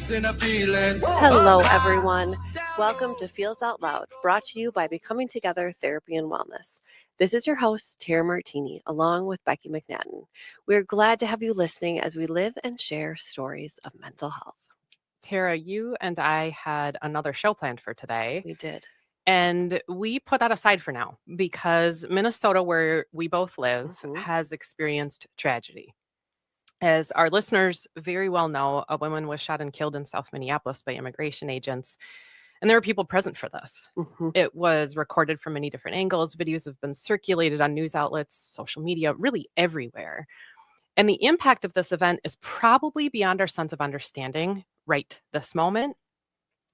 chasing a feeling. Hello, everyone. Welcome to Feels Out Loud, brought to you by Becoming Together Therapy and Wellness. This is your host, Tara Martini, along with Becky McNadden. We're glad to have you listening as we live and share stories of mental health. Tara, you and I had another show planned for today. We did. And we put that aside for now because Minnesota, where we both live, has experienced tragedy. As our listeners very well know, a woman was shot and killed in South Minneapolis by immigration agents. And there were people present for this. It was recorded from many different angles. Videos have been circulated on news outlets, social media, really everywhere. And the impact of this event is probably beyond our sense of understanding right this moment.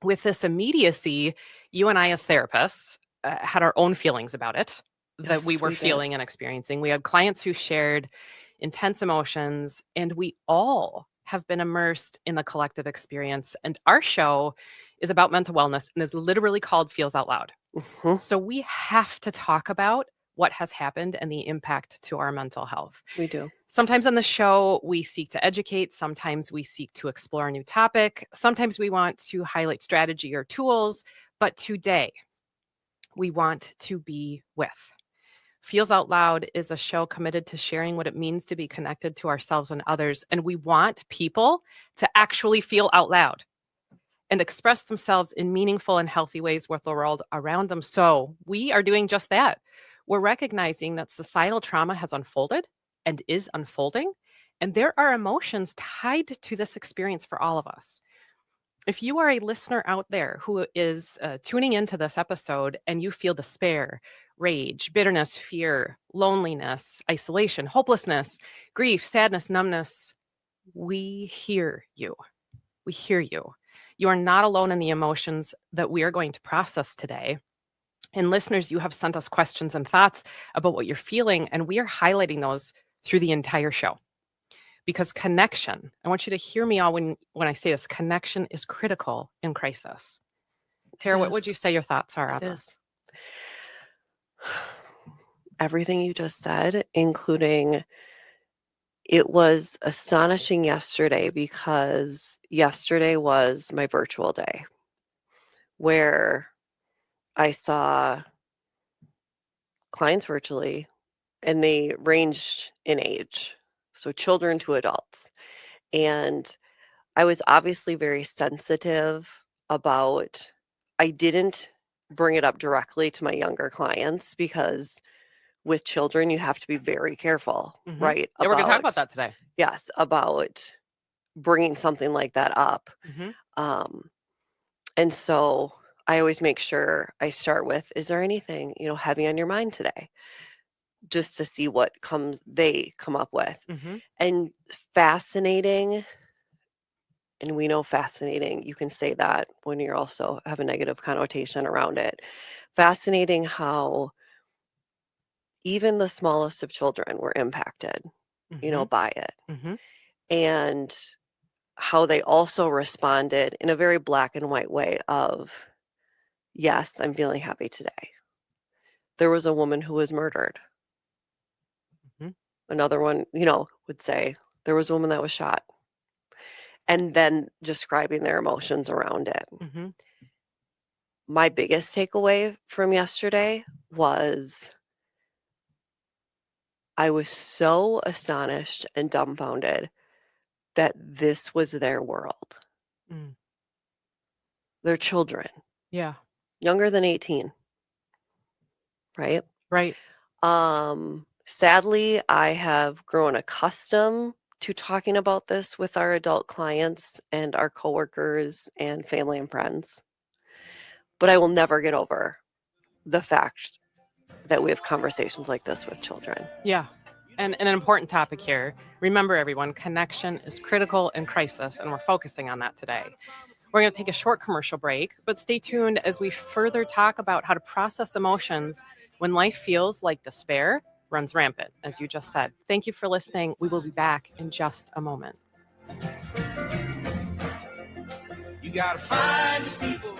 With this immediacy, you and I as therapists had our own feelings about it that we were feeling and experiencing. We had clients who shared intense emotions, and we all have been immersed in the collective experience. And our show is about mental wellness and is literally called Feels Out Loud. So we have to talk about what has happened and the impact to our mental health. We do. Sometimes on the show, we seek to educate. Sometimes we seek to explore a new topic. Sometimes we want to highlight strategy or tools. But today, we want to be with. Feels Out Loud is a show committed to sharing what it means to be connected to ourselves and others. And we want people to actually feel out loud and express themselves in meaningful and healthy ways with the world around them. So we are doing just that. We're recognizing that societal trauma has unfolded and is unfolding, and there are emotions tied to this experience for all of us. If you are a listener out there who is tuning into this episode and you feel despair, rage, bitterness, fear, loneliness, isolation, hopelessness, grief, sadness, numbness, we hear you. We hear you. You are not alone in the emotions that we are going to process today. And listeners, you have sent us questions and thoughts about what you're feeling, and we are highlighting those through the entire show. Because connection, I want you to hear me all when I say this, connection is critical in crisis. Tara, what would you say your thoughts are on this? Everything you just said, including it was astonishing yesterday because yesterday was my virtual day where I saw clients virtually, and they ranged in age, so children to adults. And I was obviously very sensitive about, I didn't bring it up directly to my younger clients because with children, you have to be very careful, right? Yeah, we're going to talk about that today. Yes, about bringing something like that up. And so I always make sure I start with, is there anything, heavy on your mind today? Just to see what they come up with. And fascinating, and we know fascinating, you can say that when you also have a negative connotation around it. Fascinating how even the smallest of children were impacted, by it. And how they also responded in a very black and white way of, yes, I'm feeling happy today. There was a woman who was murdered. Another one, would say there was a woman that was shot. And then describing their emotions around it. My biggest takeaway from yesterday was I was so astonished and dumbfounded that this was their world. They're children. Yeah. Younger than 18. Right? Right. Sadly, I have grown accustomed to talking about this with our adult clients and our coworkers and family and friends. But I will never get over the fact that we have conversations like this with children. Yeah. And an important topic here. Remember, everyone, connection is critical in crisis, and we're focusing on that today. We're going to take a short commercial break, but stay tuned as we further talk about how to process emotions when life feels like despair runs rampant, as you just said. Thank you for listening. We will be back in just a moment. You gotta find the people.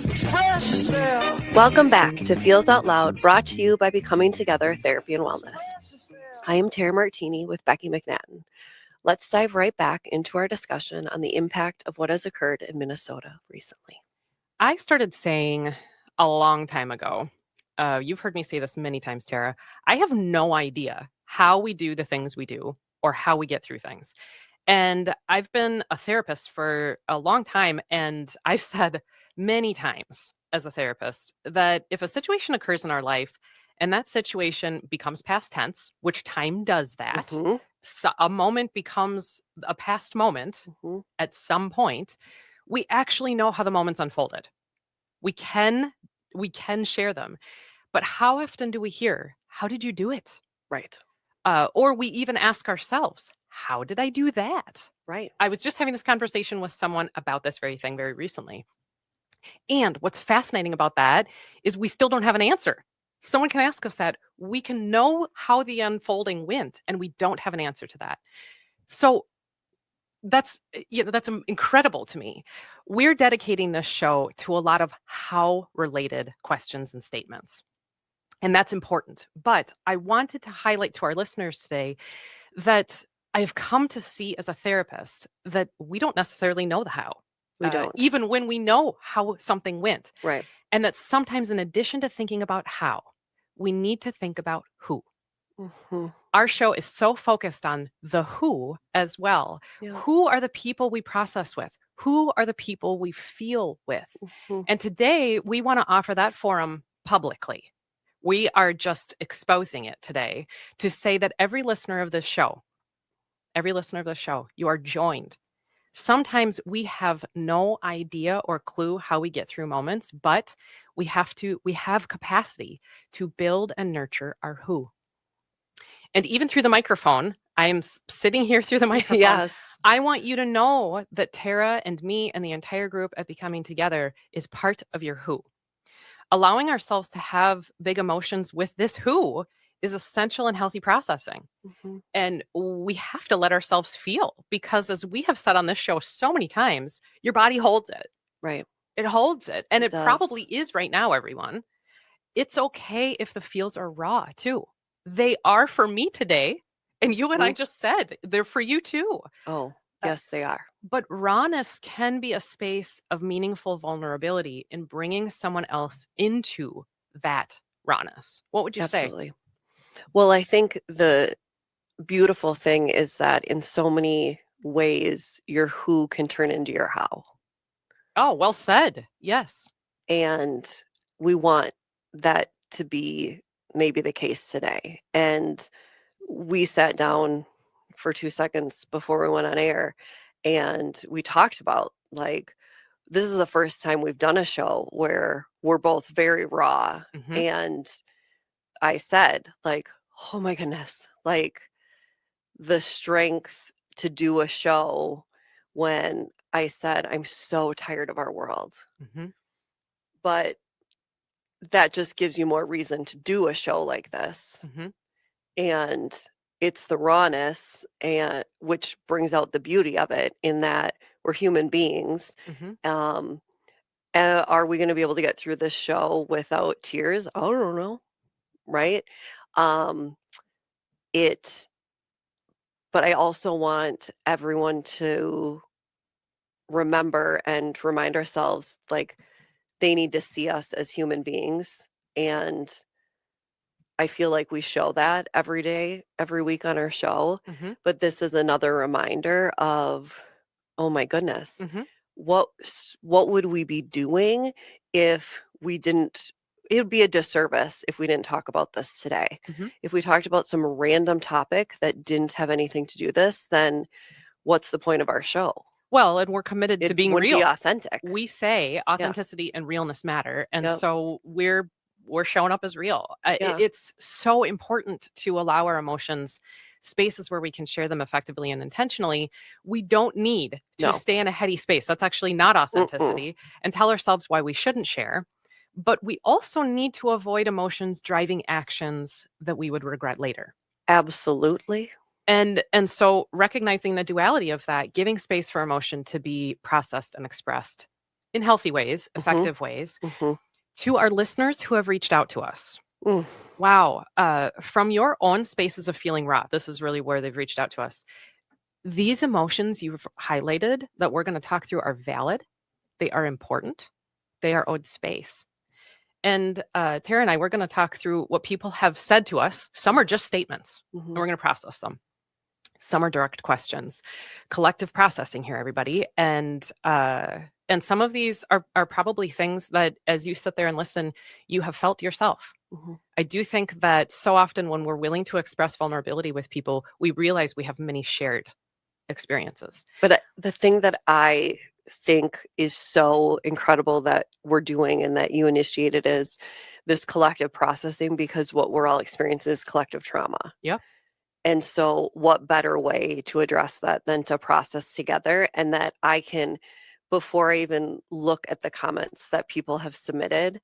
Express yourself. Welcome back to Feels Out Loud, brought to you by Becoming Together Therapy and Wellness. I am Tara Martini with Becky McNatten. Let's dive right back into our discussion on the impact of what has occurred in Minnesota recently. I started saying a long time ago, you've heard me say this many times, Tara, I have no idea how we do the things we do or how we get through things. And I've been a therapist for a long time, and I've said many times as a therapist that if a situation occurs in our life and that situation becomes past tense, which time does that, Mhm. so a moment becomes a past moment Mhm. at some point, we actually know how the moments unfolded. We can share them. But how often do we hear, how did you do it? Right. Or we even ask ourselves, how did I do that? Right. I was just having this conversation with someone about this very thing very recently. And what's fascinating about that is we still don't have an answer. Someone can ask us that. We can know how the unfolding went, and we don't have an answer to that. So that's incredible to me. We're dedicating this show to a lot of how related questions and statements. And that's important. But I wanted to highlight to our listeners today that I have come to see as a therapist that we don't necessarily know the how. We don't. Even when we know how something went. Right. And that sometimes, in addition to thinking about how, we need to think about who. Mhm. Our show is so focused on the who as well. Yeah. Who are the people we process with? Who are the people we feel with? Mhm. And today, we want to offer that forum publicly. We are just exposing it today to say that every listener of this show, you are joined. Sometimes we have no idea or clue how we get through moments, but we have capacity to build and nurture our who. And even through the microphone, I am sitting here through the microphone. Yes. I want you to know that Tara and me and the entire group at Becoming Together is part of your who. Allowing ourselves to have big emotions with this who is essential in healthy processing. Mhm. And we have to let ourselves feel, because as we have said on this show so many times, your body holds it. Right. It holds it. And It it does. probably is right now, everyone. It's okay if the feels are raw too. They are for me today. And you and I just said they're for you too. Oh, yes, they are. But rawness can be a space of meaningful vulnerability in bringing someone else into that rawness. What would you say? Absolutely. Well, I think the beautiful thing is that in so many ways, your who can turn into your how. Oh, well said. Yes. And we want that to be maybe the case today. And we sat down for 2 seconds before we went on air, and we talked about, like, this is the first time we've done a show where we're both very raw. Mhm. And I said, like, oh my goodness, like, the strength to do a show when I said, I'm so tired of our world. Mhm. But that just gives you more reason to do a show like this. Mhm. And it's the rawness, and which brings out the beauty of it, in that we're human beings. Mhm. Are we going to be able to get through this show without tears? I don't know. Right. Um, it, but I also want everyone to remember and remind ourselves, like, they need to see us as human beings. And I feel like we show that every day, every week on our show. Mhm. But this is another reminder of, oh my goodness, Mhm. what would we be doing if we didn't? It would be a disservice if we didn't talk about this today. Mhm. If we talked about some random topic that didn't have anything to do this, then what's the point of our show? Well, and we're committed to It being wouldn't be real. authentic. We say authenticity and realness matter. And Yep. so we're showing up as real. Yeah. It's so important to allow our emotions spaces where we can share them effectively and intentionally. We don't need to No. stay in a heady space. That's actually not authenticity. And tell ourselves why we shouldn't share. But we also need to avoid emotions driving actions that we would regret later. Absolutely. And so recognizing the duality of that, giving space for emotion to be processed and expressed in healthy ways, effective ways, Mhm. To our listeners who have reached out to us, Mm. wow, from your own spaces of feeling raw, this is really where they've reached out to us. These emotions you've highlighted that we're going to talk through are valid. They are important. They are owed space. And Tara and I, we're going to talk through what people have said to us. Some are just statements, and we're going to process them. Some are direct questions. Collective processing here, everybody. And some of these are probably things that, as you sit there and listen, you have felt yourself. I do think that so often when we're willing to express vulnerability with people, we realize we have many shared experiences. But the thing that I think is so incredible that we're doing and that you initiated is this collective processing, because what we're all experiencing is collective trauma. Yeah. And so what better way to address that than to process together, and that I can, before I even look at the comments that people have submitted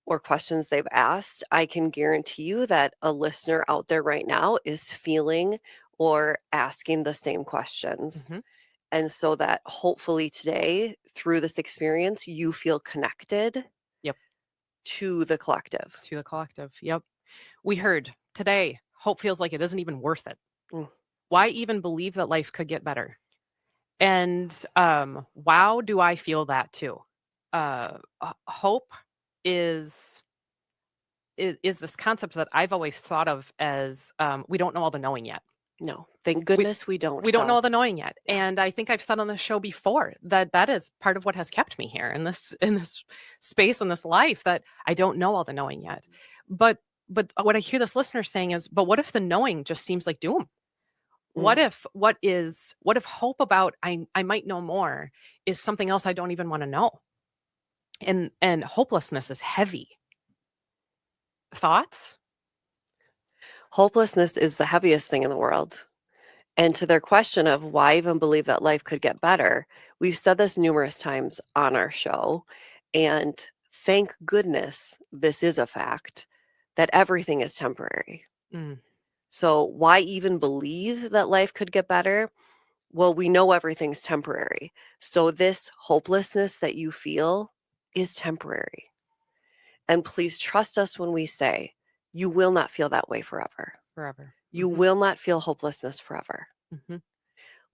or questions they've asked, I can guarantee you that a listener out there right now is feeling or asking the same questions. And so that hopefully today, through this experience, you feel connected to the collective. To the collective. Yep. We heard today, hope feels like it isn't even worth it. Why even believe that life could get better? And wow, do I feel that too. Hope is this concept that I've always thought of as we don't know all the knowing yet. No, thank goodness we don't. We don't know all the knowing yet. And I think I've said on the show before that is part of what has kept me here in this space, in this life, that I don't know all the knowing yet. But what I hear this listener saying is, but what if the knowing just seems like doom? What if hope about I might know more is something else I don't even want to know? And hopelessness is heavy. Thoughts? Hopelessness is the heaviest thing in the world. And to their question of why even believe that life could get better, we've said this numerous times on our show, and thank goodness this is a fact, that everything is temporary. So why even believe that life could get better? Well, we know everything's temporary. So this hopelessness that you feel is temporary. And please trust us when we say, you will not feel that way forever. You will not feel hopelessness forever.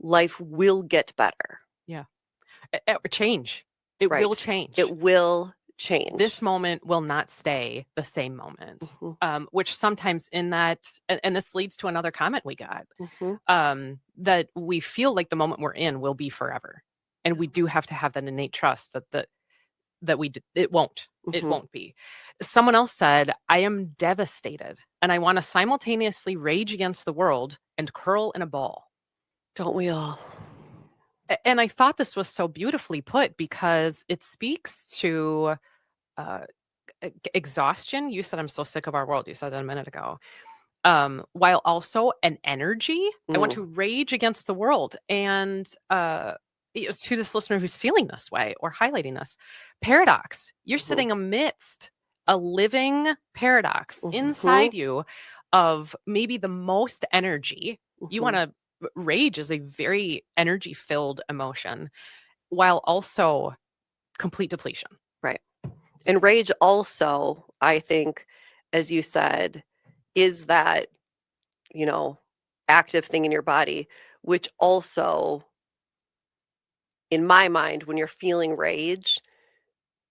Life will get better. Yeah. Change. It will change. It will change. This moment will not stay the same moment, which sometimes in that, and this leads to another comment we got, that we feel like the moment we're in will be forever. And we do have to have that innate trust that it won't. It won't be. Someone else said, I am devastated and I want to simultaneously rage against the world and curl in a ball. Don't we all? And I thought this was so beautifully put, because it speaks to exhaustion. You said, I'm so sick of our world. You said that a minute ago. While also an energy. I want to rage against the world. And to this listener who's feeling this way or highlighting this paradox, you're sitting amidst a living paradox inside you of maybe the most energy. You want to rage is a very energy filled emotion, while also complete depletion. Right. And rage also, I think, as you said, is that, active thing in your body, which also, in my mind, when you're feeling rage,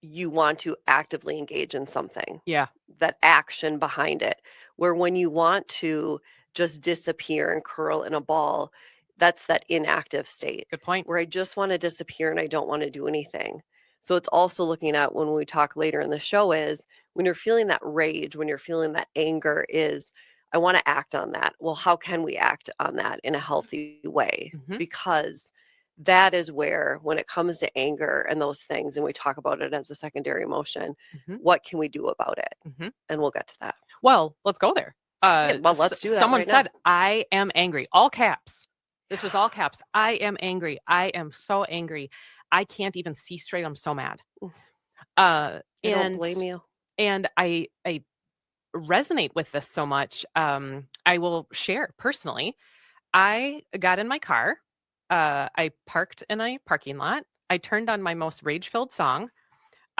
you want to actively engage in something. Yeah. That action behind it. Where when you want to just disappear and curl in a ball, that's that inactive state. Good point. Where I just want to disappear and I don't want to do anything. So it's also looking at, when we talk later in the show, is when you're feeling that rage, when you're feeling that anger, is I want to act on that. Well, how can we act on that in a healthy way? Because that is where, when it comes to anger and those things, and we talk about it as a secondary emotion, what can we do about it? And we'll get to that. Well, let's go there. Well, let's do that. Someone right said, now. I am angry. All caps. This was all caps. I am angry. I am so angry. I can't even see straight. I'm so mad. I don't blame you. And I resonate with this so much. I will share personally. I got in my car. I parked in a parking lot. I turned on my most rage-filled song.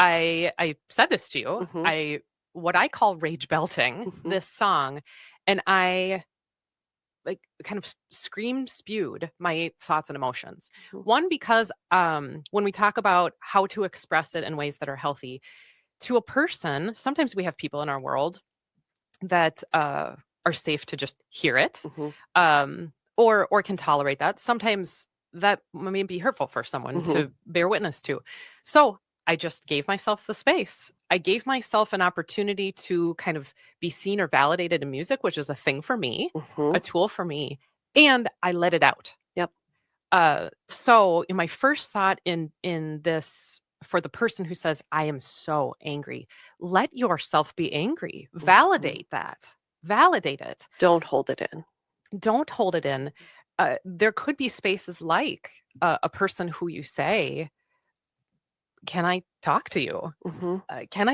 I said this to you. Mhm. What I call rage belting Mhm. this song, and I like kind of spewed my thoughts and emotions. Mhm. One, because when we talk about how to express it in ways that are healthy to a person, sometimes we have people in our world that are safe to just hear it, Mhm. or can tolerate that. Sometimes that may be hurtful for someone Mhm. to bear witness to. So I just gave myself the space. I gave myself an opportunity to kind of be seen or validated in music, which is a thing for me, a Mhm. tool for me, and I let it out. Yep. So in my first thought in this for the person who says, I am so angry, let yourself be angry. Mhm. Validate that. Validate it. Don't hold it in. Don't hold it in. There could be spaces like a person who you say, can I talk to you? Mhm. Can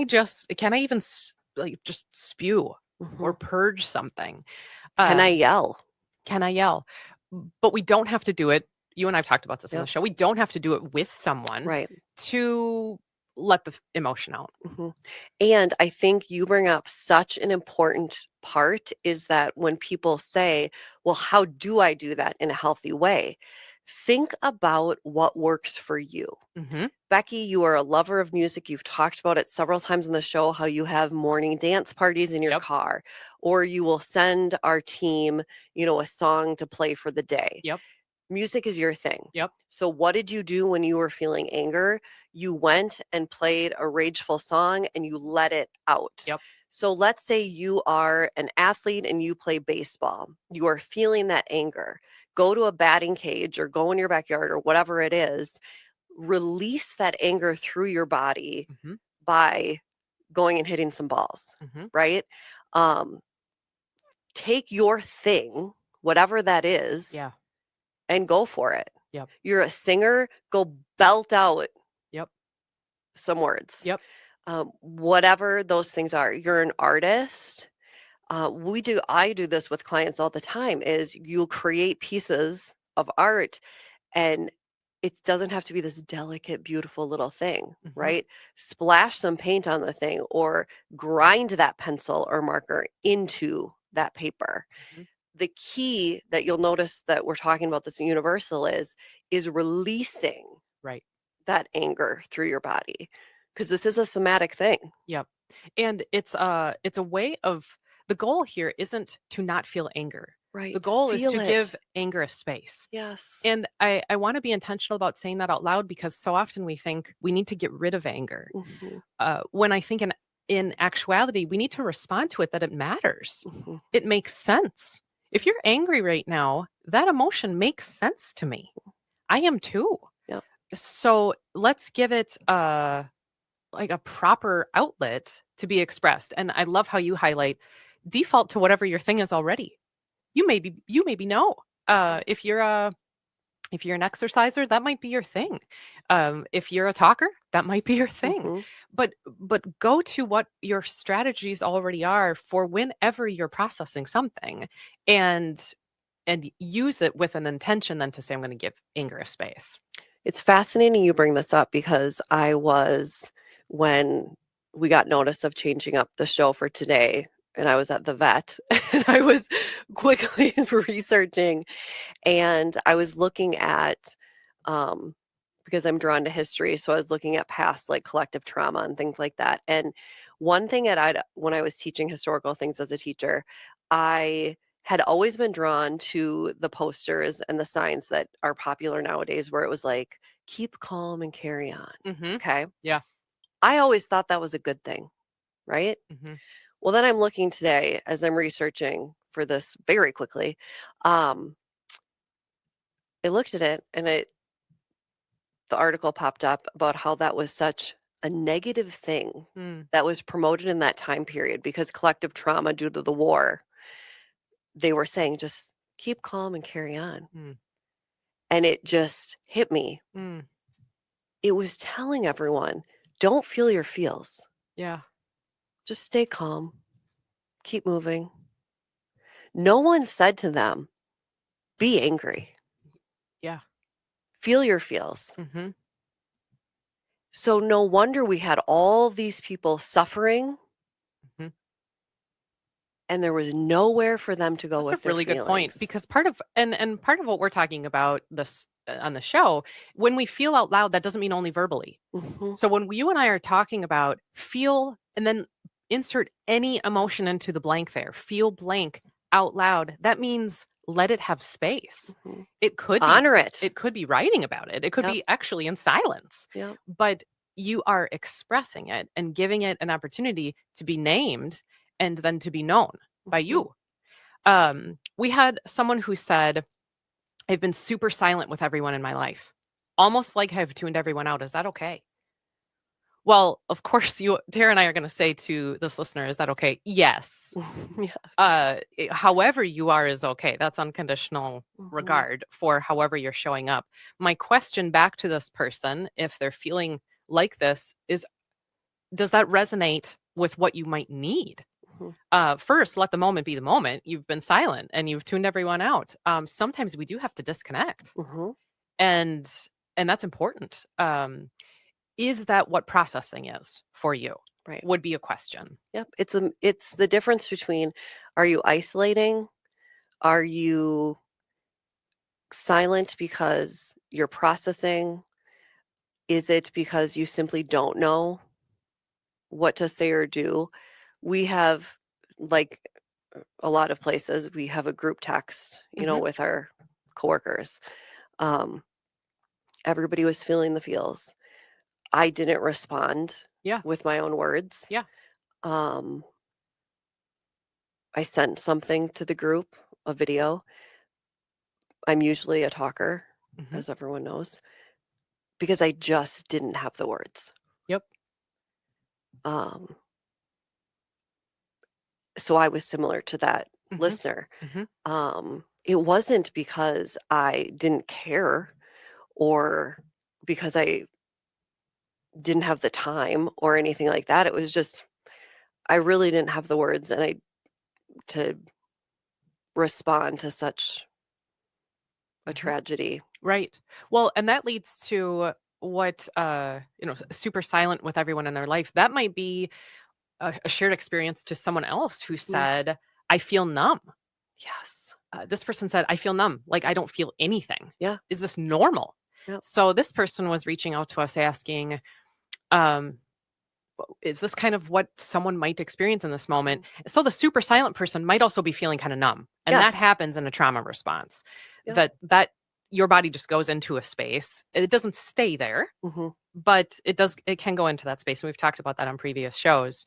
I even like just spew or Mhm. purge something? Can I Um, yell? can I yell? But we don't have to do it. You and I've talked about this on the Yep. show. We don't have to do it with someone Right. to let the emotion out. Mhm. And I think you bring up such an important part is that when people say, well, how do I do that in a healthy way? Think about what works for you. Hmm. Becky, you are a lover of music. You've talked about it several times in the show how you have morning dance parties in your Yep. car, or you will send our team, a song to play for the day. Yep. Music is your thing. Yep. So, what did you do when you were feeling anger? You went and played a rageful song and you let it out. Yep. So, let's say you are an athlete and you play baseball. You are feeling that anger. Go to a batting cage or go in your backyard or whatever it is. Release that anger through your body Hmm. by going and hitting some balls, Hmm. right? Um, take your thing, whatever that is, Yeah. and go for it. Yep. You're a singer, go belt out Yep. some words. Yep. Whatever those things are. You're an artist. I do this with clients all the time is you'll create pieces of art and it doesn't have to be this delicate, beautiful little thing, Hmm. right? Splash some paint on the thing or grind that pencil or marker into that paper. Hmm. The key that you'll notice that we're talking about this universal is releasing Right. that anger through your body because this is a somatic thing. Yep. And it's a way of the goal here isn't to not feel anger. The Right. goal is Feel to give it. anger a space. Yes. And I want to be intentional about saying that out loud because so often we think we need to get rid of anger. Mhm. When I think in actuality, we need to respond to it that it matters. Mhm. It makes sense. If you're angry right now, that emotion makes sense to me. I am too. Yep. So let's give it like a proper outlet to be expressed. And I love how you highlight default to whatever your thing is already. You maybe know. If you're an exerciser, that might be your thing. If you're a talker, that might be your thing. Mhm. But go to what your strategies already are for whenever you're processing something, and use it with an intention then to say, I'm going to give anger a space. It's fascinating you bring this up because when we got notice of changing up the show for today, and I was at the vet, and I was quickly researching, and I was looking at, because I'm drawn to history, so I was looking at past like collective trauma and things like that. And one thing when I was teaching historical things as a teacher, I had always been drawn to the posters and the signs that are popular nowadays where it was like, keep calm and carry on. Mm-hmm. Okay. Yeah. I always thought that was a good thing, right? Mm-hmm. Well, then I'm looking today as I'm researching for this very quickly. Um, I looked at it and the article popped up about how that was such a negative thing Mm. that was promoted in that time period because collective trauma due to the war, they were saying just keep calm and carry on. Mm. And it just hit me. Mm. It was telling everyone, don't feel your feels. Yeah. Just stay calm. Keep moving. No one said to them, be angry. Yeah. Feel your feels. Mm-hmm. So no wonder we had all these people suffering Mhm. and there was nowhere for them to go That's with a their really good point, feelings. because part of what we're talking about this on the show, when we feel out loud, that doesn't mean only verbally. Mhm. So when you and I are talking about feel and then insert any emotion into the blank there, feel blank out loud, that means let it have space. Mhm. It could be Honor it. it could be writing about it. It could Yep. be actually in silence. Yep. But you are expressing it and giving it an opportunity to be named and then to be known by Mhm. you. We had someone who said, I've been super silent with everyone in my life, almost like I've tuned everyone out. Is that okay? Well, of course, Tara and I are going to say to this listener, is that okay? Yes. Yes. However you are is okay. That's unconditional Mhm. regard for however you're showing up. My question back to this person, if they're feeling like this, is does that resonate with what you might need? Mhm. First, let the moment be the moment. You've been silent and you've tuned everyone out. Sometimes we do have to disconnect, Mhm. and that's important. Is that what processing is for you? Right. Would be a question. Yep. It's the difference between, are you isolating? Are you silent because you're processing? Is it because you simply don't know what to say or do? We have, like a lot of places, we have a group text, Mhm. with our coworkers. Um, everybody was feeling the feels. I didn't respond Yeah. with my own words. Yeah. Um, I sent something to the group, a video. I'm usually a talker, Mhm. as everyone knows, because I just didn't have the words. Yep. Um, so I was similar to that Mhm. listener. Mhm. It wasn't because I didn't care or because I didn't have the time or anything like that. It was just I really didn't have the words and I to respond to such a Mhm. tragedy. Right. Well, and that leads to what super silent with everyone in their life. That might be a shared experience to someone else who Mm, said, "I feel numb." yes. This person said, "I feel numb, like I don't feel anything. Yeah. Is this normal?" Yep. So this person was reaching out to us asking, um, is this kind of what someone might experience in this moment? Mhm. So the super silent person might also be feeling kind of numb. And that Yes. happens in a trauma response. Yep. That your body just goes into a space. It doesn't stay there, Hmm. but it can go into that space. And we've talked about that on previous shows.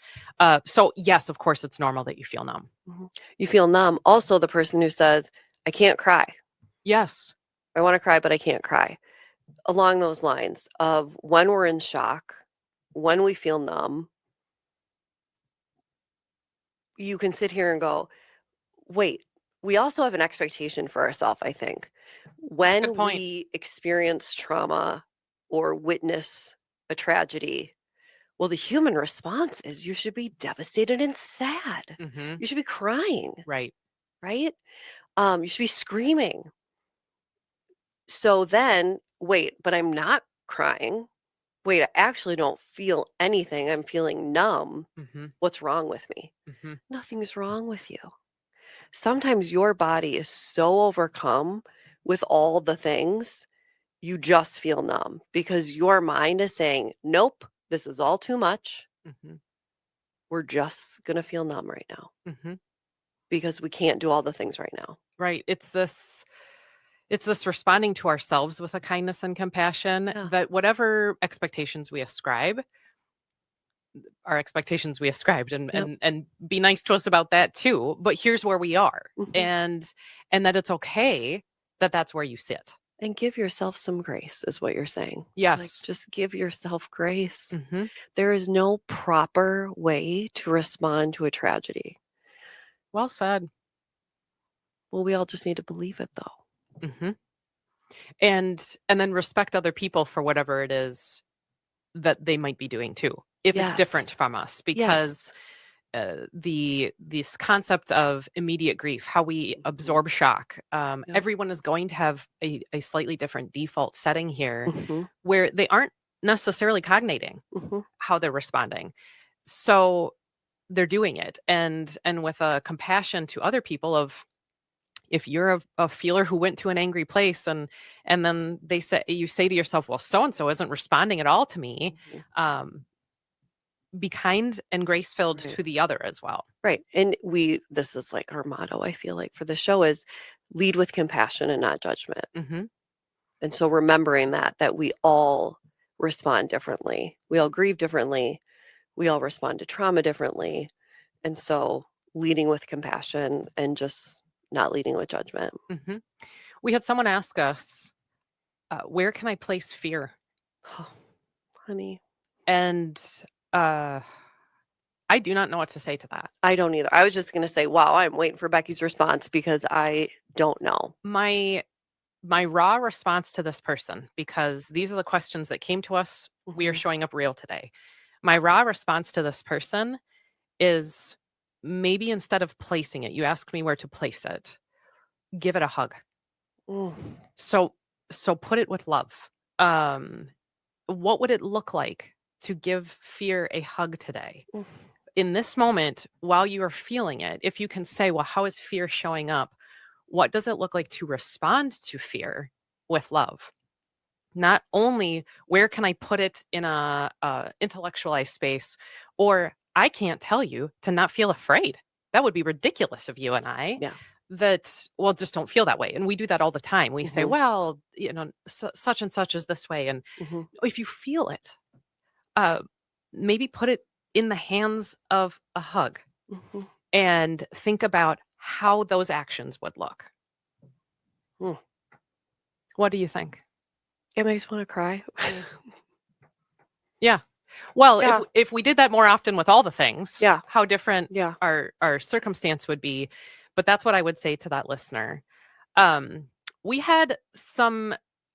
So yes, of course it's normal that you feel numb. Hmm. You feel numb. Also, the person who says, I can't cry. Yes. I want to cry, but I can't cry. Along those lines of when we're in shock, when we feel numb, you can sit here and go, wait, we also have an expectation for ourselves, I think. Good When point. we experience trauma or witness a tragedy, well, the human response is you should be devastated and sad. Hmm. You should be crying, Right. right? You should be screaming. So then, wait, but I'm not crying. Wait, I actually don't feel anything. I'm feeling numb. Hmm. What's wrong with me? Hmm. Nothing's wrong with you. Sometimes your body is so overcome with all the things, you just feel numb because your mind is saying, nope, this is all too much. Hmm. We're just going to feel numb right now Hmm. because we can't do all the things right now. Right. It's this responding to ourselves with a kindness and compassion, Yeah. that whatever expectations we ascribe are expectations we ascribed, and Yep. and be nice to us about that too. But here's where we are, Mhm. and that it's okay that that's where you sit. And give yourself some grace, is what you're saying. Like, Yes. just give yourself grace. Hmm. There is no proper way to respond to a tragedy. Well said. Well, we all just need to believe it, though. Hmm. And then respect other people for whatever it is that they might be doing too, if it's different Yes. from us, because Yes. this concept of immediate grief, how we Mhm. absorb shock, Yep. everyone is going to have a slightly different default setting here, Mhm. where they aren't necessarily cognating how they're responding. So they're doing it. And with a compassion to other people of, if you're a feeler who went to an angry place and then you say to yourself, well, so-and-so isn't responding at all to me, be kind and grace-filled to the other as well. Right. And this is like our motto, I feel like, for the show is lead with compassion and not judgment. And so remembering that we all respond differently. We all grieve differently. We all respond to trauma differently. And so leading with compassion and just not leading with judgment. We had someone ask us, where can I place fear? Oh, honey. And I do not know what to say to that. I don't either. I was just going to say, wow, I'm waiting for Becky's response because I don't know. My raw response to this person, because these are the questions that came to us, we are showing up real today. My raw response to this person is, maybe instead of placing it, you asked me where to place it, give it a hug. So put it with love. What would it look like to give fear a hug today? In this moment, while you are feeling it, if you can say, well, how is fear showing up? What does it look like to respond to fear with love? Not only where can I put it in a intellectualized space, or I can't tell you to not feel afraid. That would be ridiculous of you and I. Yeah. That, well, just don't feel that way. And we do that all the time. We say, well, such and such is this way. And if you feel it, maybe put it in the hands of a hug and think about how those actions would look. What do you think? It makes me want to cry. Yeah. Well, if we did that more often with all the things, how different our circumstance would be. But that's what I would say to that listener. We had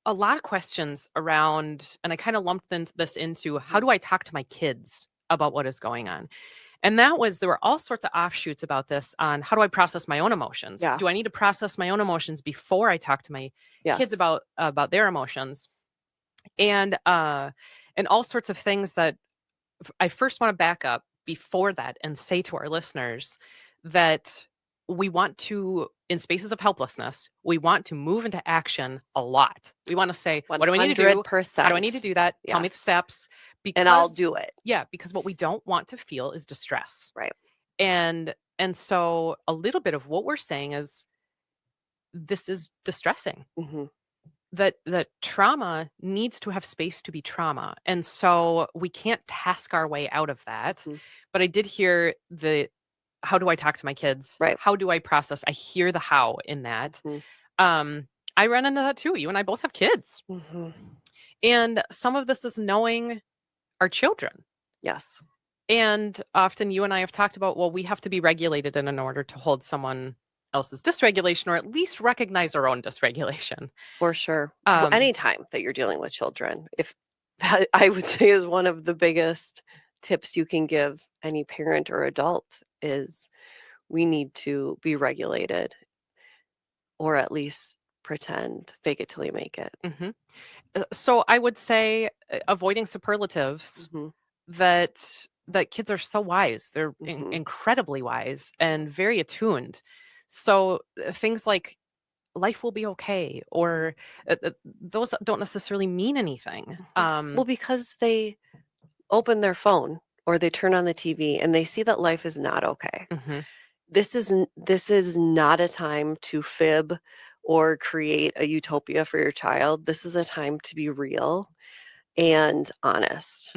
a lot of questions around, and I kind of lumped this into, how do I talk to my kids about what is going on? And there were all sorts of offshoots about this on how do I process my own emotions? Yeah. Do I need to process my own emotions before I talk to my kids about their emotions? And all sorts of things that I first want to back up before that and say to our listeners that we want to, in spaces of helplessness, we want to move into action a lot. We want to say, 100%. What do I need to do? How do I need to do that? Tell me the steps. And I'll do it. Yeah, because what we don't want to feel is distress. Right. And so a little bit of what we're saying is, this is distressing. That trauma needs to have space to be trauma. And so we can't task our way out of that. But I did hear how do I talk to my kids? Right. How do I process? I hear the how in that. I run into that too. You and I both have kids. And some of this is knowing our children. Yes. And often you and I have talked about, well, we have to be regulated in order to hold someone else's dysregulation, or at least recognize our own dysregulation. For sure. Anytime that you're dealing with children, if that, I would say, is one of the biggest tips you can give any parent or adult, is we need to be regulated, or at least pretend, fake it till you make it. So I would say avoiding superlatives, that kids are so wise. They're incredibly wise and very attuned. So things like life will be okay, or those don't necessarily mean anything. Well, because they open their phone or they turn on the TV and they see that life is not okay. This is not a time to fib or create a utopia for your child. This is a time to be real and honest.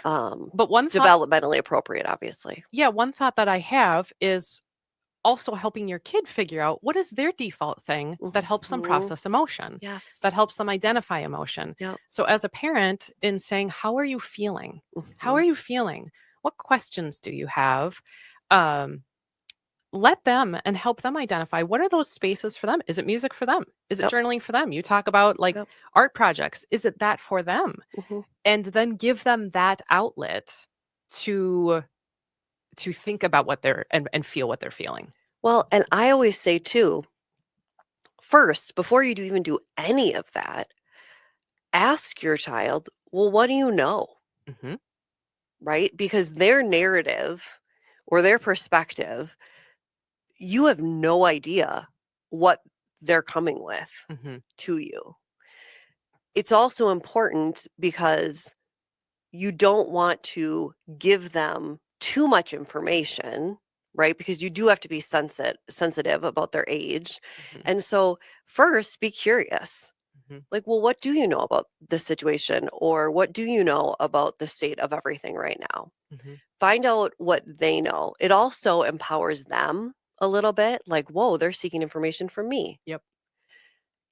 But one developmentally appropriate, obviously. Yeah, one thought that I have is also helping your kid figure out what is their default thing that helps them process emotion. Yes. That helps them identify emotion. Yep. So as a parent, in saying, how are you feeling? How are you feeling? What questions do you have? Let them and help them identify, what are those spaces for them? Is it music for them? Is it journaling for them? You talk about art projects. Is it that for them? And then give them that outlet to think about what they're and feel what they're feeling. Well, and I always say too, first, before you even do any of that, ask your child, well, what do you know? Mhm. Right? Because their narrative or their perspective, you have no idea what they're coming with Mhm. to you. It's also important because you don't want to give them too much information, right? Because you do have to be sensitive about their age. Mhm. And so first be curious. Mhm. Like, well, what do you know about the situation? Or what do you know about the state of everything right now? Mhm. Find out what they know. It also empowers them a little bit, like, whoa, they're seeking information from me. Yep.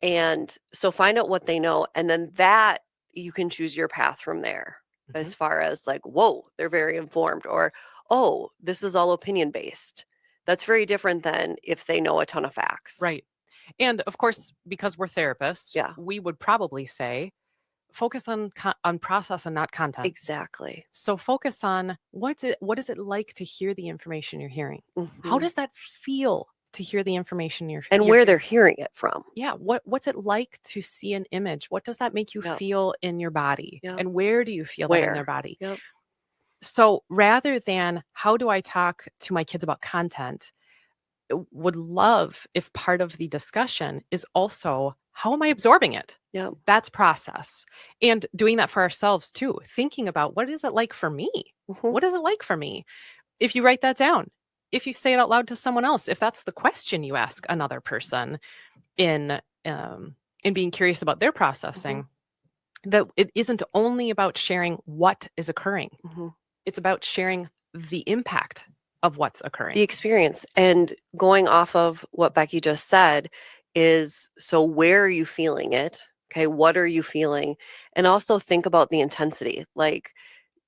And so find out what they know. And then that you can choose your path from there Mhm. as far as like, whoa, they're very informed, or, oh, this is all opinion based. That's very different than if they know a ton of facts. Right. And of course, because we're therapists, Yeah. we would probably say focus on process and not content. Exactly. So focus on what is it like to hear the information you're hearing? How Mhm. does that feel to hear the information you're And you're where hearing? they're hearing it from. Yeah, what's it like to see an image? What does that make you Yep. feel in your body? Yep. And where do you feel that in their Where? body? Yep. So rather than how do I talk to my kids about content, would love if part of the discussion is also how am I absorbing it? Yep. That's process. And doing that for ourselves too, thinking about what is it like for me? Mhm. What is it like for me? If you write that down, if you say it out loud to someone else, if that's the question you ask another person in being curious about their processing, that it isn't only about sharing what is occurring. Mhm. It's about sharing the impact of what's The occurring. experience. And going off of what Becky just said is, so where are you feeling it? Okay, what are you feeling? And also think about the intensity. Like,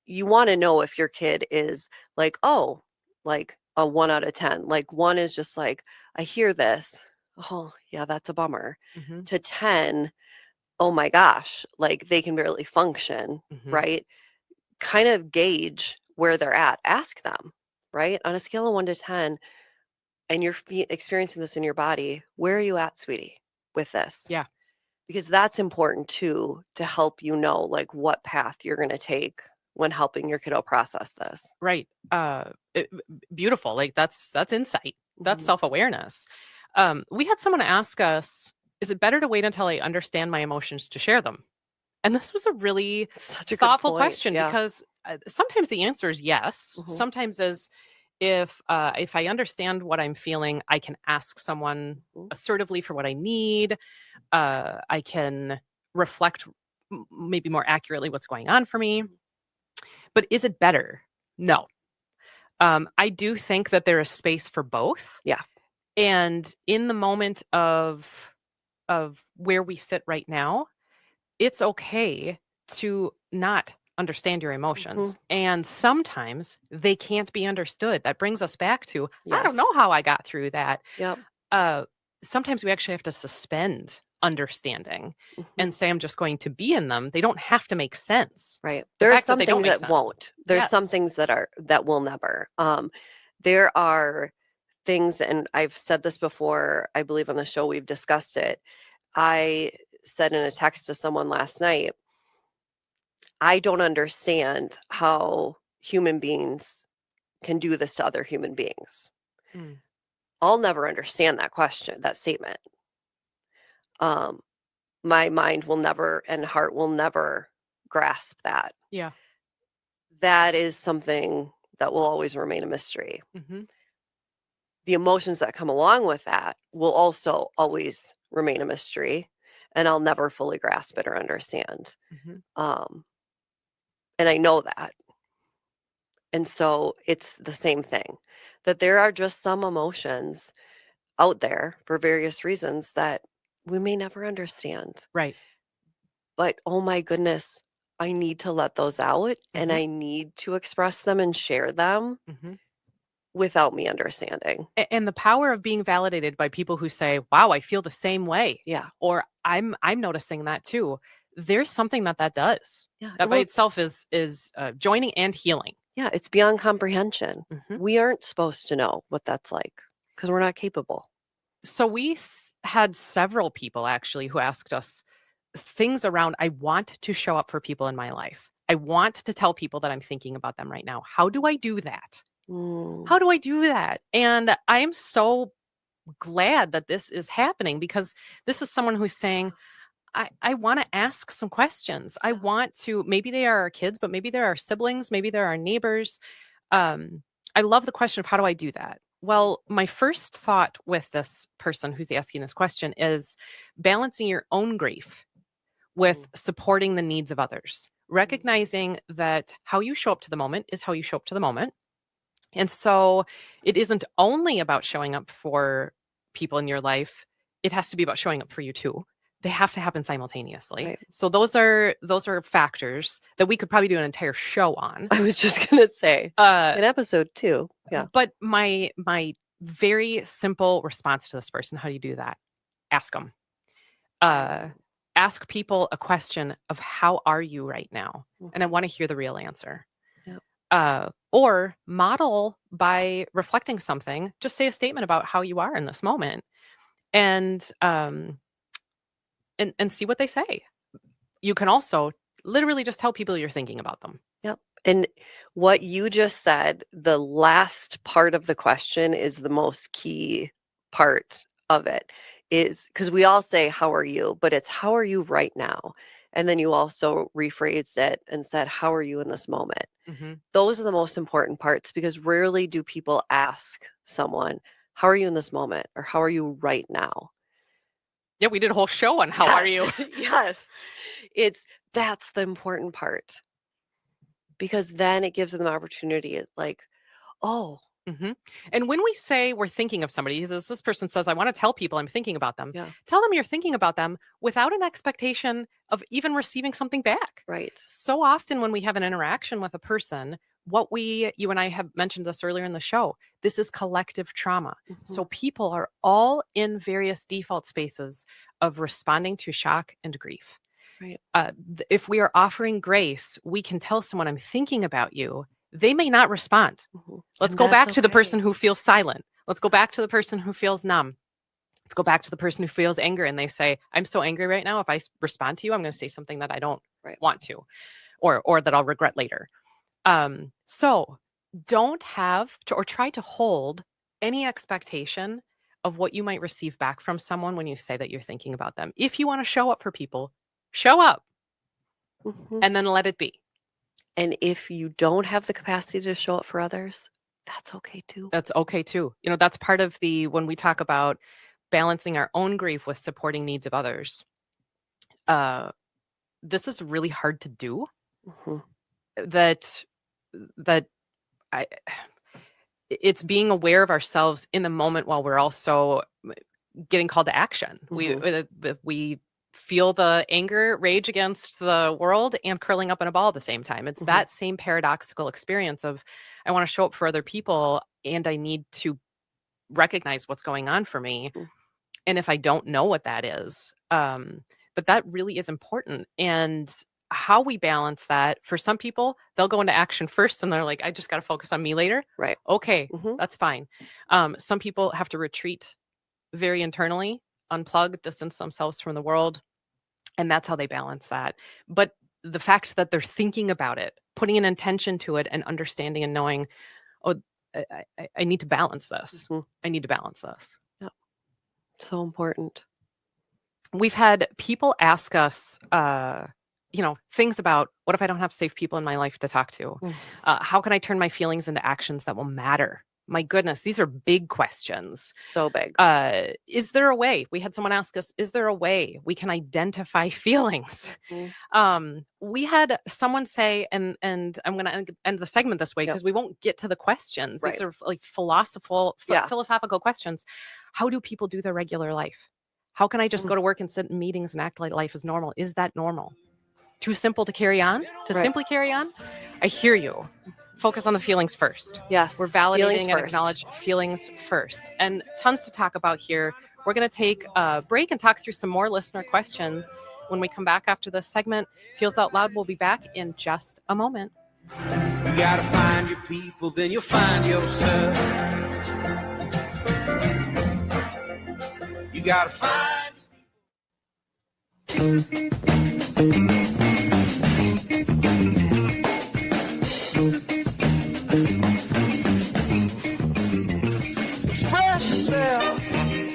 you want to know if your kid is like, oh, like a 1 out of 10. Like, 1 is just like, I hear this. Oh, yeah, that's a bummer. Mhm. To 10, oh my gosh, like they can barely function, Mhm. right? Kind of gauge where they're at. Ask them, right? On a scale of 1 to 10, and you're experiencing this in your body, where are you at, sweetie, with this? Yeah. Because that's important too, to help you know like what path you're going to take when helping your kiddo process this. Right. Beautiful. Like that's insight. That's Mhm. self-awareness. We had someone ask us, is it better to wait until I understand my emotions to share them? And this was a really Such a good thoughtful point. question Yeah. because sometimes the answer is yes. Mhm. Sometimes is if I understand what I'm feeling, I can ask someone Mhm. assertively for what I need. I can reflect maybe more accurately what's going on for me. But is it better? No. I do think that there is space for both. Yeah. And in the moment of where we sit right now, it's okay to not understand your emotions. Mhm. And sometimes they can't be understood. That brings us back to I don't Yes. know how I got through that. Yep. Sometimes we actually have to suspend understanding Mhm. and say, I'm just going to be in them. They don't have to make sense. Right. The There are fact that some they don't things make that sense. won't. There's some Yes. things that will never. There are things, and I've said this before, I believe on the show we've discussed it. I said in a text to someone last night, I don't understand how human beings can do this to other human beings. Mm, I'll never understand that question, that statement. Um, my mind will never and heart will never grasp that. yeah. That is something that will always remain a mystery. Hmm. The emotions that come along with that will also always remain a mystery, and I'll never fully grasp it or understand. Hmm. Um, and I know that. And so it's the same thing, that there are just some emotions out there for various reasons that we may never understand. Right. But oh my goodness, I need to let those out and Hmm. I need to express them and share them Hmm. without me understanding. And the power of being validated by people who say, "Wow, I feel the same way," Yeah. or "I'm noticing that too." There's something that does. Yeah. That by itself is joining and healing. Yeah, it's beyond comprehension. Hmm. We aren't supposed to know what that's like because we're not capable. So we had several people actually who asked us things around, I want to show up for people in my life. I want to tell people that I'm thinking about them right now. How do I do that? How do I do that? And I am so glad that this is happening, because this is someone who's saying, I want to ask some questions. I want to, maybe they are our kids, but maybe they're our siblings, maybe they're our neighbors. I love the question of how do I do that? Well, my first thought with this person who's asking this question is balancing your own grief with supporting the needs of others, recognizing that how you show up to the moment is how you show up to the moment. And so it isn't only about showing up for people in your life. It has to be about showing up for you too. They have to happen simultaneously. Right. So those are factors that we could probably do an entire show on. I was just going to say in episode 2. Yeah. But my very simple response to this person, how do you do that? Ask them. Ask people a question of how are you right now? And I want to hear the real answer. Yep. Or model by reflecting something. Just say a statement about how you are in this moment. And see what they say. You can also literally just tell people you're thinking about them. Yep. And what you just said, the last part of the question is the most key part of it, is because we all say, how are you? But it's how are you right now? And then you also rephrased it and said, how are you in this moment? Mm-hmm. Those are the most important parts, because rarely do people ask someone, how are you in this moment? Or how are you right now? Yeah, we did a whole show on how are you? Yes. That's the important part, because then it gives them the opportunity. It's like, oh. Mm-hmm. And when we say we're thinking of somebody, this person says, I want to tell people I'm thinking about them. Yeah. Tell them you're thinking about them without an expectation of even receiving something back. Right. So often when we have an interaction with a person, you and I have mentioned this earlier in the show, this is collective trauma. Mm-hmm. So people are all in various default spaces of responding to shock and grief. Right. If we are offering grace, we can tell someone I'm thinking about you. They may not respond. Mm-hmm. Let's go back to the person who feels silent. Let's go back to the person who feels numb. Let's go back to the person who feels anger and they say, I'm so angry right now. If I respond to you, I'm going to say something that I don't want to, or that I'll regret later. So don't have to, or try to hold any expectation of what you might receive back from someone when you say that you're thinking about them. If you want to show up for people, show up, and then let it be. And if you don't have the capacity to show up for others, that's okay too. That's okay too. That's part of when we talk about balancing our own grief with supporting needs of others. This is really hard to do. It's being aware of ourselves in the moment while we're also getting called to action. We feel the anger rage against the world and curling up in a ball at the same time. It's that same paradoxical experience of, I want to show up for other people and I need to recognize what's going on for me. And if I don't know what that is, but that really is important. And how we balance that, for some people, they'll go into action first and they're like, I just got to focus on me later. Right. Okay, that's fine. Some people have to retreat very internally, unplug, distance themselves from the world. And that's how they balance that. But the fact that they're thinking about it, putting an intention to it and understanding and knowing, oh, I need to balance this. I need to balance this. Yep. So important. We've had people ask us, things about, what if I don't have safe people in my life to talk to? How can I turn my feelings into actions that will matter? My goodness, these are big questions. So big. Is there a way? We had someone ask us, is there a way we can identify feelings? We had someone say, and I'm going to end the segment this way because we won't get to the questions. These are like philosophical questions. How do people do their regular life? How can I just go to work and sit in meetings and act like life is normal? Is that normal? Too simple to carry on? To simply carry on? I hear you. Focus on the feelings first. Yes. We're validating and acknowledge feelings first. And tons to talk about here. We're going to take a break and talk through some more listener questions. When we come back after this segment, Feels Out Loud will be back in just a moment. You got to find your people, then you'll find yourself. You got to find Express yourself.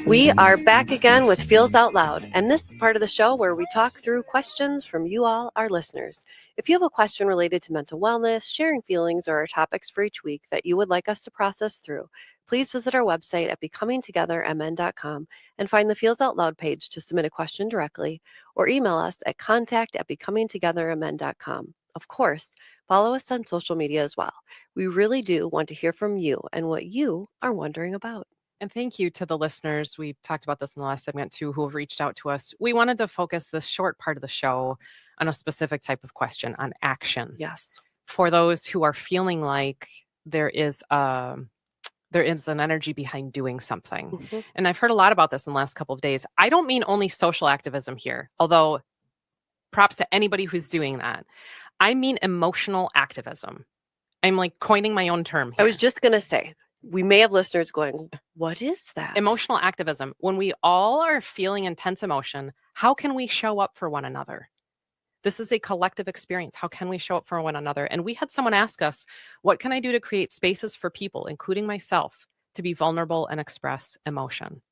We are back again with Feels Out Loud, and this is part of the show where we talk through questions from you all, our listeners. If you have a question related to mental wellness, sharing feelings, or our topics for each week that you would like us to process through, please visit our website at becomingtogethermn.com and find the Feels Out Loud page to submit a question directly, or email us at contact@becomingtogethermn.com. Of course, follow us on social media as well. We really do want to hear from you and what you are wondering about. And thank you to the listeners. We talked about this in the last segment too, who have reached out to us. We wanted to focus this short part of the show on a specific type of question, on action. Yes. For those who are feeling like there is an energy behind doing something. Mm-hmm. And I've heard a lot about this in the last couple of days. I don't mean only social activism here, although props to anybody who's doing that. I mean emotional activism. I'm like coining my own term here. I was just going to say, we may have listeners going, what is that? Emotional activism. When we all are feeling intense emotion, how can we show up for one another? This is a collective experience. How can we show up for one another? And we had someone ask us, what can I do to create spaces for people, including myself, to be vulnerable and express emotion?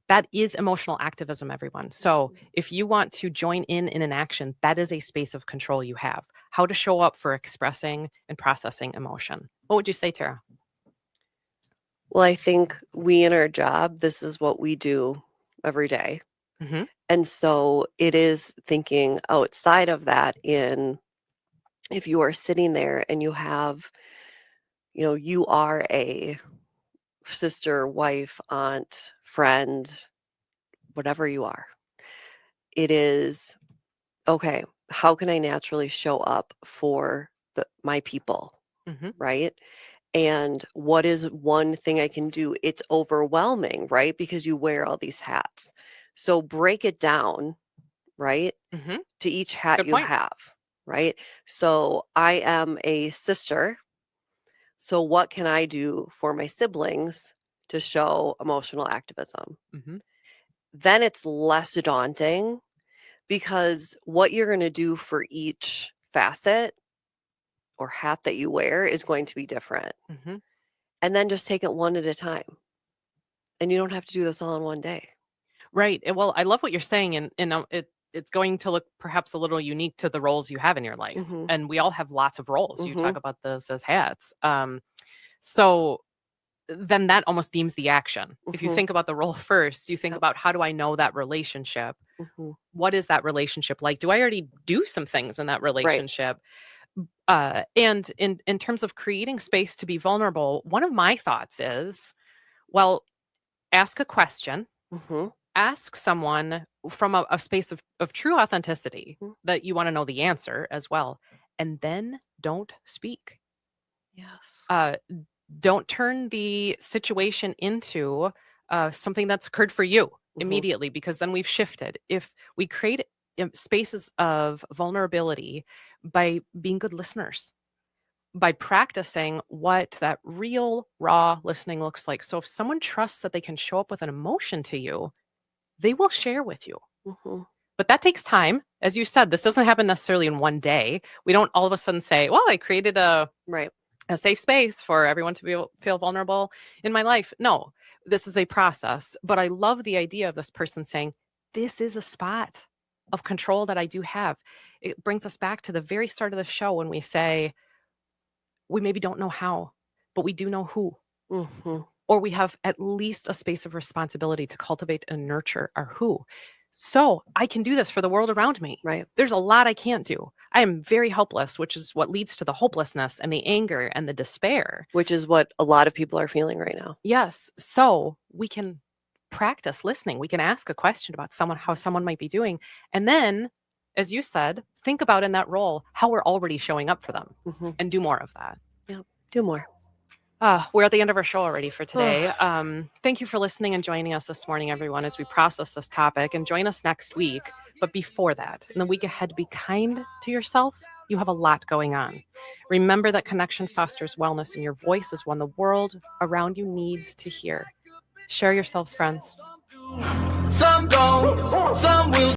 That is emotional activism, everyone. So if you want to join in an action, that is a space of control you have. How to show up for expressing and processing emotion. What would you say, Tara? Well, I think we in our job, this is what we do every day. Mm-hmm. And so it is thinking outside of that if you are sitting there and you have, you are a sister, wife, aunt, friend, whatever you are. It is, okay, how can I naturally show up for my people, Mm-hmm. right? And what is one thing I can do? It's overwhelming, right? Because you wear all these hats. So break it down, right? Mm-hmm. To each hat Good you point. have, right? So I am a sister. So what can I do for my siblings to show emotional activism? Mm-hmm. Then it's less daunting because what you're going to do for each facet or hat that you wear is going to be different. Mm-hmm. And then just take it one at a time. And you don't have to do this all in one day. Right. Well, I love what you're saying. And it's going to look perhaps a little unique to the roles you have in your life. Mm-hmm. And we all have lots of roles. You Mm-hmm. talk about this as hats. So then that almost deems the action. If you Mm-hmm. think about the role first, you think Yep. about, how do I know that relationship? Mm-hmm. What is that relationship like? Do I already do some things in that relationship? And in terms of creating space to be vulnerable, one of my thoughts is, well, ask a question. Mm-hmm. Ask someone from a space of true authenticity Mhm. that you want to know the answer as well. And then don't speak. Yes. Don't turn the situation into something that's occurred for you Mhm. immediately, because then we've shifted. If we create spaces of vulnerability by being good listeners, by practicing what that real, raw listening looks like. So if someone trusts that they can show up with an emotion to you, they will share with you. Mm-hmm. But that takes time. As you said, this doesn't happen necessarily in one day. We don't all of a sudden say, well, I created a Right. safe space for everyone to feel vulnerable in my life. No, this is a process. But I love the idea of this person saying, this is a spot of control that I do have. It brings us back to the very start of the show when we say, we maybe don't know how, but we do know who. Mm-hmm. Or we have at least a space of responsibility to cultivate and nurture our who. So I can do this for the world around me. Right. There's a lot I can't do. I am very helpless, which is what leads to the hopelessness and the anger and the despair. Which is what a lot of people are feeling right now. Yes. So we can practice listening. We can ask a question about how someone might be doing. And then, as you said, think about in that role how we're already showing up for them, Mm-hmm. and do more of that. Yep. Do more. We're at the end of our show already for today. Thank you for listening and joining us this morning, everyone, as we process this topic. And join us next week. But before that, in the week ahead, be kind to yourself. You have a lot going on. Remember that connection fosters wellness, and your voice is one the world around you needs to hear. Share yourselves, friends. Some don't, some will.